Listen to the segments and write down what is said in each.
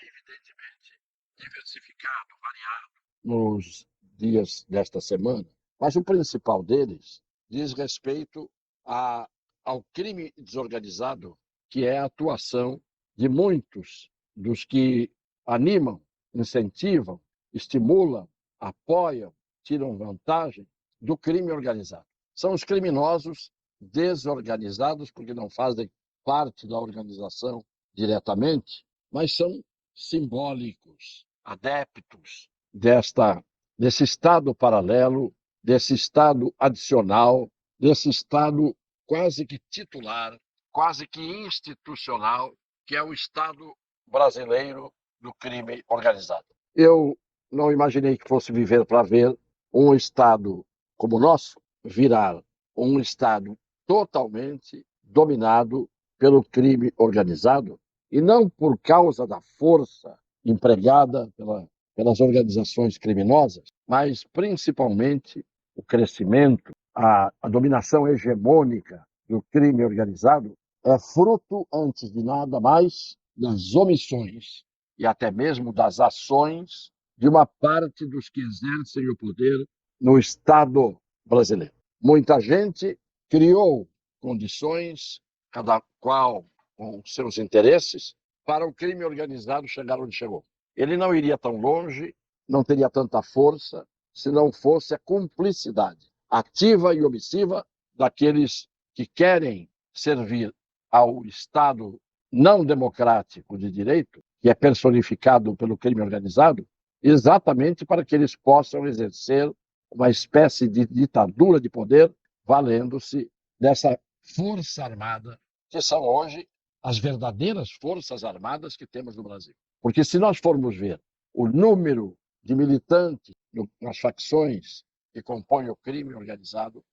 evidentemente, diversificado, variado nos dias desta semana, mas o principal deles diz respeito a, ao crime desorganizado, que é a atuação de muitos dos que animam, incentivam, estimulam, apoiam, tiram vantagem do crime organizado. São os criminosos desorganizados, porque não fazem parte da organização diretamente, mas são simbólicos, adeptos desse estado paralelo, desse estado adicional, desse estado quase que titular, quase que institucional, que é o Estado brasileiro do crime organizado. Eu não imaginei que fosse viver para ver um Estado como o nosso virar um Estado totalmente dominado pelo crime organizado, e não por causa da força empregada pelas organizações criminosas, mas principalmente o crescimento, a dominação hegemônica do crime organizado é fruto, antes de nada mais, das omissões e até mesmo das ações de uma parte dos que exercem o poder no Estado brasileiro. Muita gente criou condições, cada qual com seus interesses, para o crime organizado chegar onde chegou. Ele não iria tão longe, não teria tanta força, se não fosse a cumplicidade ativa e omissiva daqueles que querem servir ao Estado não democrático de direito, que é personificado pelo crime organizado, exatamente para que eles possam exercer uma espécie de ditadura de poder, valendo-se dessa força armada, que são hoje as verdadeiras forças armadas que temos no Brasil. Porque se nós formos ver o número de militantes nas facções que compõem o crime organizado,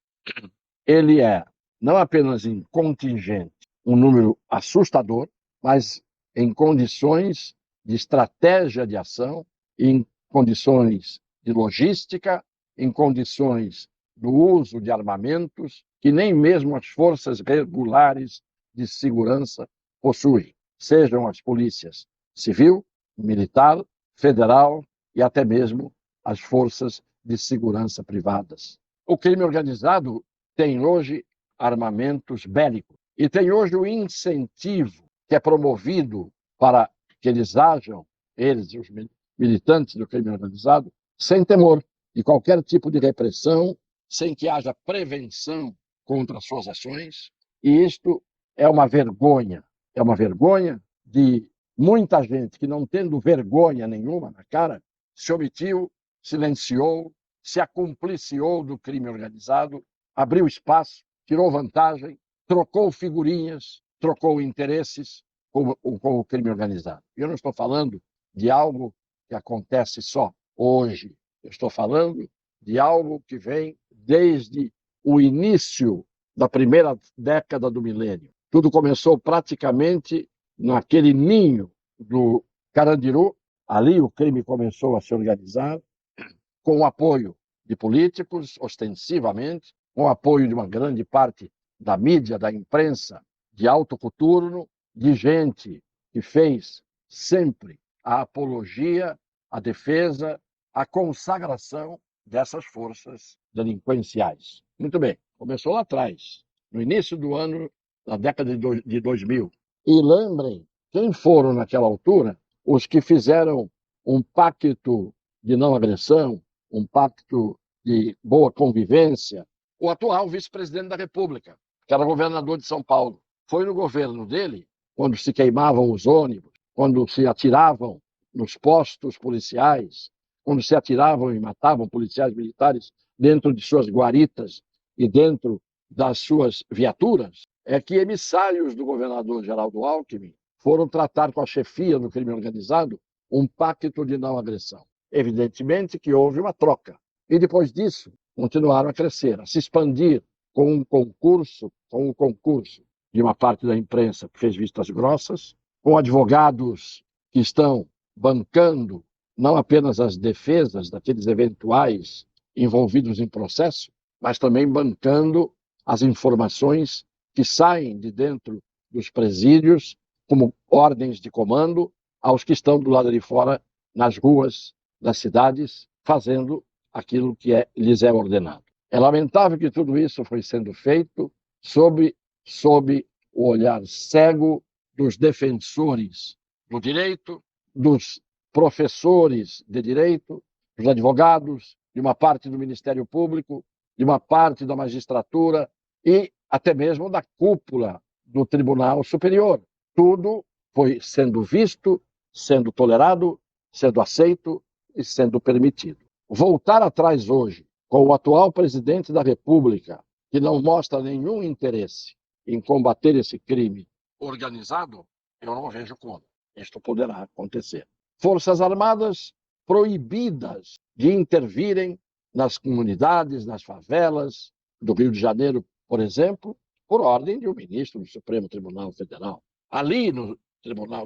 ele é não apenas em contingente um número assustador, mas em condições de estratégia de ação, em condições de logística, em condições do uso de armamentos que nem mesmo as forças regulares de segurança possuem, sejam as polícias civil, militar, federal e até mesmo as forças de segurança privadas. O crime organizado tem hoje armamentos bélicos e tem hoje o incentivo que é promovido para que eles ajam, eles, os militantes do crime organizado, sem temor de qualquer tipo de repressão, sem que haja prevenção contra as suas ações. E isto é uma vergonha de muita gente que, não tendo vergonha nenhuma na cara, se omitiu, silenciou, se acompliciou do crime organizado, abriu espaço, tirou vantagem, trocou figurinhas, trocou interesses com o crime organizado. Eu não estou falando de algo que acontece só hoje. Eu estou falando de algo que vem desde o início da primeira década do milênio. Tudo começou praticamente naquele ninho do Carandiru. Ali o crime começou a se organizar com o apoio de políticos, ostensivamente, com o apoio de uma grande parte da mídia, da imprensa, de alto coturno, de gente que fez sempre a apologia, a defesa, a consagração dessas forças delinquenciais. Muito bem, começou lá atrás, no início do ano, na década de 2000. E lembrem, quem foram naquela altura os que fizeram um pacto de não agressão, um pacto de boa convivência? O atual vice-presidente da República, que era governador de São Paulo. Foi no governo dele, quando se queimavam os ônibus, quando se atiravam nos postos policiais, quando se atiravam e matavam policiais militares dentro de suas guaritas e dentro das suas viaturas, é que emissários do governador Geraldo Alckmin foram tratar com a chefia do crime organizado um pacto de não agressão. Evidentemente que houve uma troca. E depois disso, continuaram a crescer, a se expandir com o concurso de uma parte da imprensa que fez vistas grossas, com advogados que estão bancando não apenas as defesas daqueles eventuais envolvidos em processo, mas também bancando as informações que saem de dentro dos presídios como ordens de comando, aos que estão do lado de fora, nas ruas das cidades, fazendo aquilo que lhes é ordenado. É lamentável que tudo isso foi sendo feito sob o olhar cego dos defensores do direito, dos professores de direito, dos advogados, de uma parte do Ministério Público, de uma parte da magistratura e até mesmo da cúpula do Tribunal Superior. Tudo foi sendo visto, sendo tolerado, sendo aceito e sendo permitido. Voltar atrás hoje, com o atual presidente da República, que não mostra nenhum interesse em combater esse crime organizado, eu não vejo como isto poderá acontecer. Forças Armadas proibidas de intervirem nas comunidades, nas favelas do Rio de Janeiro, por exemplo, por ordem de um ministro do Supremo Tribunal Federal. Ali no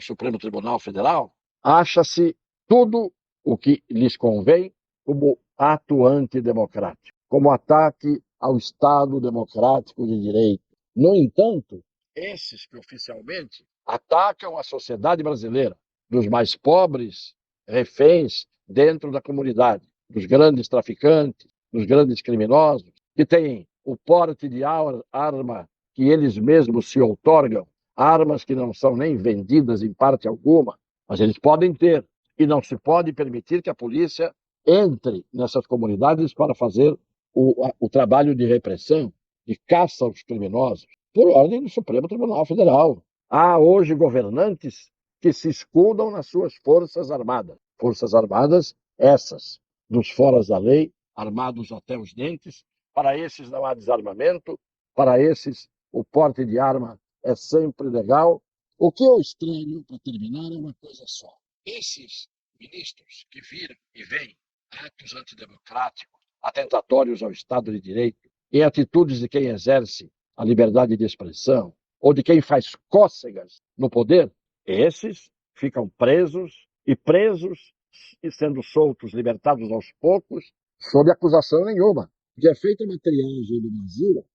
Supremo Tribunal Federal, acha-se tudo o que lhes convém como ato antidemocrático, como ataque ao Estado democrático de direito. No entanto, esses que oficialmente atacam a sociedade brasileira, dos mais pobres, reféns dentro da comunidade, dos grandes traficantes, dos grandes criminosos, que têm o porte de arma que eles mesmos se outorgam, armas que não são nem vendidas em parte alguma, mas eles podem ter. E não se pode permitir que a polícia entre nessas comunidades para fazer o trabalho de repressão, de caça aos criminosos, por ordem do Supremo Tribunal Federal. Há hoje governantes que se escudam nas suas forças armadas. Forças armadas essas, dos foras da lei, armados até os dentes. Para esses não há desarmamento, para esses o porte de arma é sempre legal. O que eu estranho, para terminar, é uma coisa só. Esses ministros que viram e veem atos antidemocráticos, atentatórios ao Estado de Direito e atitudes de quem exerce a liberdade de expressão ou de quem faz cócegas no poder, esses ficam presos e sendo soltos, libertados aos poucos, sob acusação nenhuma. Que é feita uma triagem no Brasil,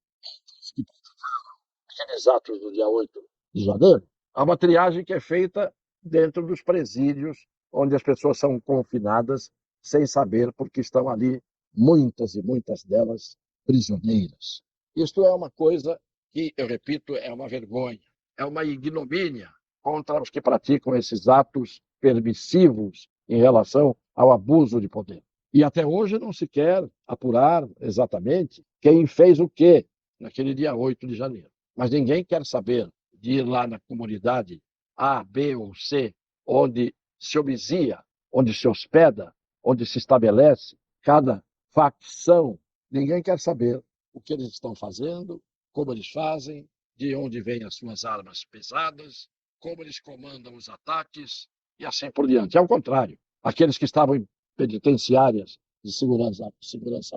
que aqueles atos do dia 8 de janeiro, há uma triagem que é feita dentro dos presídios, onde as pessoas são confinadas sem saber porque estão ali, muitas e muitas delas prisioneiras. Isto é uma coisa que, eu repito, é uma vergonha, é uma ignomínia contra os que praticam esses atos permissivos em relação ao abuso de poder. E até hoje não se quer apurar exatamente quem fez o quê naquele dia 8 de janeiro. Mas ninguém quer saber de ir lá na comunidade A, B ou C, onde se obisia, onde se hospeda, onde se estabelece cada facção. Ninguém quer saber o que eles estão fazendo, como eles fazem, de onde vêm as suas armas pesadas, como eles comandam os ataques e assim por diante. Ao contrário, aqueles que estavam em penitenciárias de segurança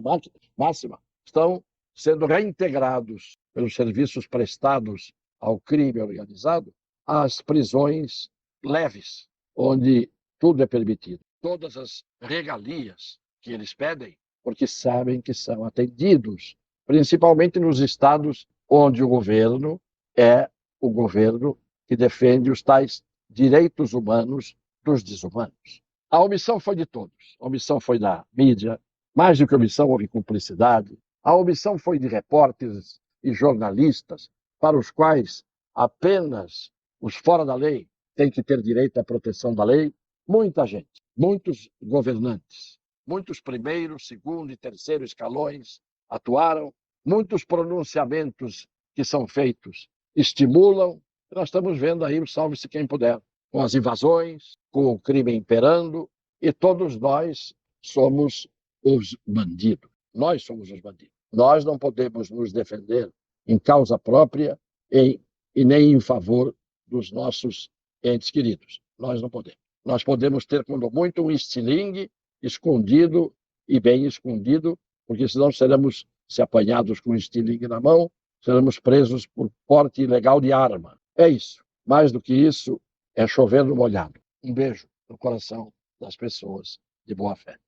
máxima estão sendo reintegrados pelos serviços prestados ao crime organizado às prisões leves, onde tudo é permitido. Todas as regalias que eles pedem, porque sabem que são atendidos, principalmente nos estados onde o governo é o governo que defende os tais direitos humanos dos desumanos. A omissão foi de todos. A omissão foi da mídia, mais do que omissão, houve cumplicidade. A omissão foi de repórteres e jornalistas, para os quais apenas os fora da lei têm que ter direito à proteção da lei. Muita gente, muitos governantes, muitos primeiro, segundo e terceiro escalões atuaram, muitos pronunciamentos que são feitos estimulam. Nós estamos vendo aí o salve-se quem puder, com as invasões, com o crime imperando, e todos nós somos os bandidos. Nós somos os bandidos. Nós não podemos nos defender em causa própria e nem em favor dos nossos entes queridos. Nós não podemos. Nós podemos ter, quando muito, um estilingue escondido e bem escondido, porque senão seremos, se apanhados com um estilingue na mão, seremos presos por porte ilegal de arma. É isso. Mais do que isso, é chover no molhado. Um beijo no coração das pessoas de boa fé.